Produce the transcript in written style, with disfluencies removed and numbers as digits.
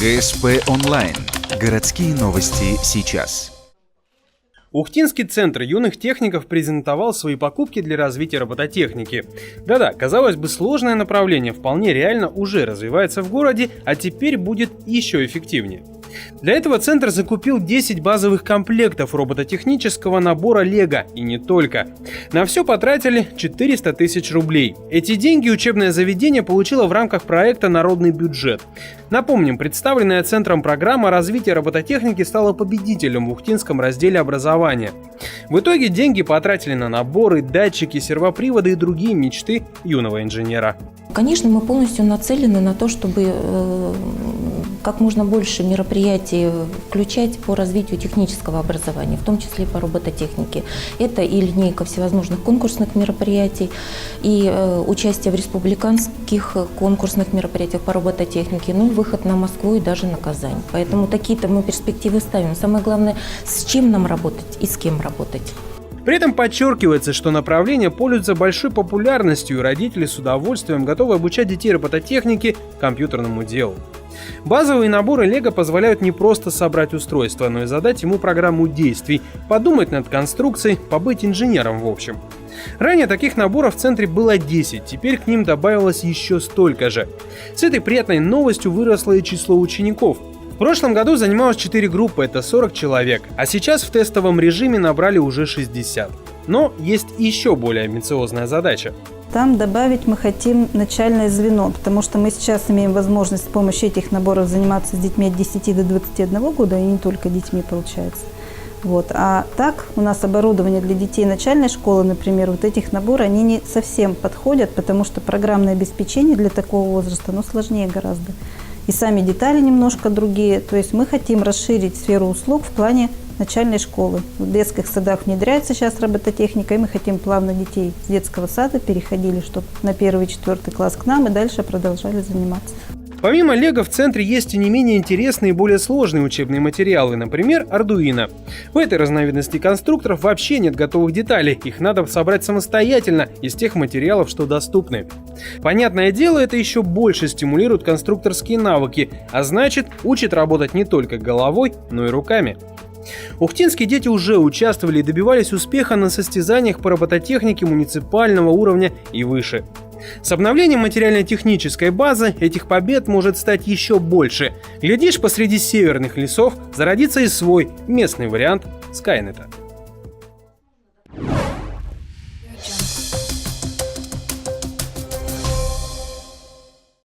ГСП онлайн. Городские новости сейчас. Ухтинский центр юных техников презентовал свои покупки для развития робототехники. Да-да, казалось бы, сложное направление вполне реально уже развивается в городе, а теперь будет еще эффективнее. Для этого центр закупил 10 базовых комплектов робототехнического набора Лего, и не только. На все потратили 400 тысяч рублей. Эти деньги учебное заведение получило в рамках проекта «Народный бюджет». Напомним, представленная центром программа развития робототехники стала победителем в ухтинском разделе образования. В итоге деньги потратили на наборы, датчики, сервоприводы и другие мечты юного инженера. Конечно, мы полностью нацелены на то, чтобы как можно больше мероприятий включать по развитию технического образования, в том числе по робототехнике. Это и линейка всевозможных конкурсных мероприятий, и участие в республиканских конкурсных мероприятиях по робототехнике, ну и выход на Москву и даже на Казань. Поэтому такие-то мы перспективы ставим. Самое главное, с чем нам работать и с кем работать. При этом подчеркивается, что направление пользуется большой популярностью, и родители с удовольствием готовы обучать детей робототехнике, компьютерному делу. Базовые наборы Лего позволяют не просто собрать устройство, но и задать ему программу действий, подумать над конструкцией, побыть инженером в общем. Ранее таких наборов в центре было 10, теперь к ним добавилось еще столько же. С этой приятной новостью выросло и число учеников. В прошлом году занималось 4 группы, это 40 человек, а сейчас в тестовом режиме набрали уже 60. Но есть еще более амбициозная задача. Там добавить мы хотим начальное звено, потому что мы сейчас имеем возможность с помощью этих наборов заниматься с детьми от 10 до 21 года, и не только детьми получается. А так у нас оборудование для детей начальной школы, например, вот этих наборов, они не совсем подходят, потому что программное обеспечение для такого возраста, сложнее гораздо. И сами детали немножко другие. То есть мы хотим расширить сферу услуг в плане начальной школы. В детских садах внедряется сейчас робототехника, и мы хотим плавно детей с детского сада переходили, чтобы на 1-4 класс к нам и дальше продолжали заниматься. Помимо Лего в центре есть и не менее интересные и более сложные учебные материалы, например, Arduino. В этой разновидности конструкторов вообще нет готовых деталей, их надо собрать самостоятельно из тех материалов, что доступны. Понятное дело, это еще больше стимулирует конструкторские навыки, а значит, учит работать не только головой, но и руками. Ухтинские дети уже участвовали и добивались успеха на состязаниях по робототехнике муниципального уровня и выше. С обновлением материально-технической базы этих побед может стать еще больше. Глядишь, посреди северных лесов зародится и свой местный вариант Скайнета.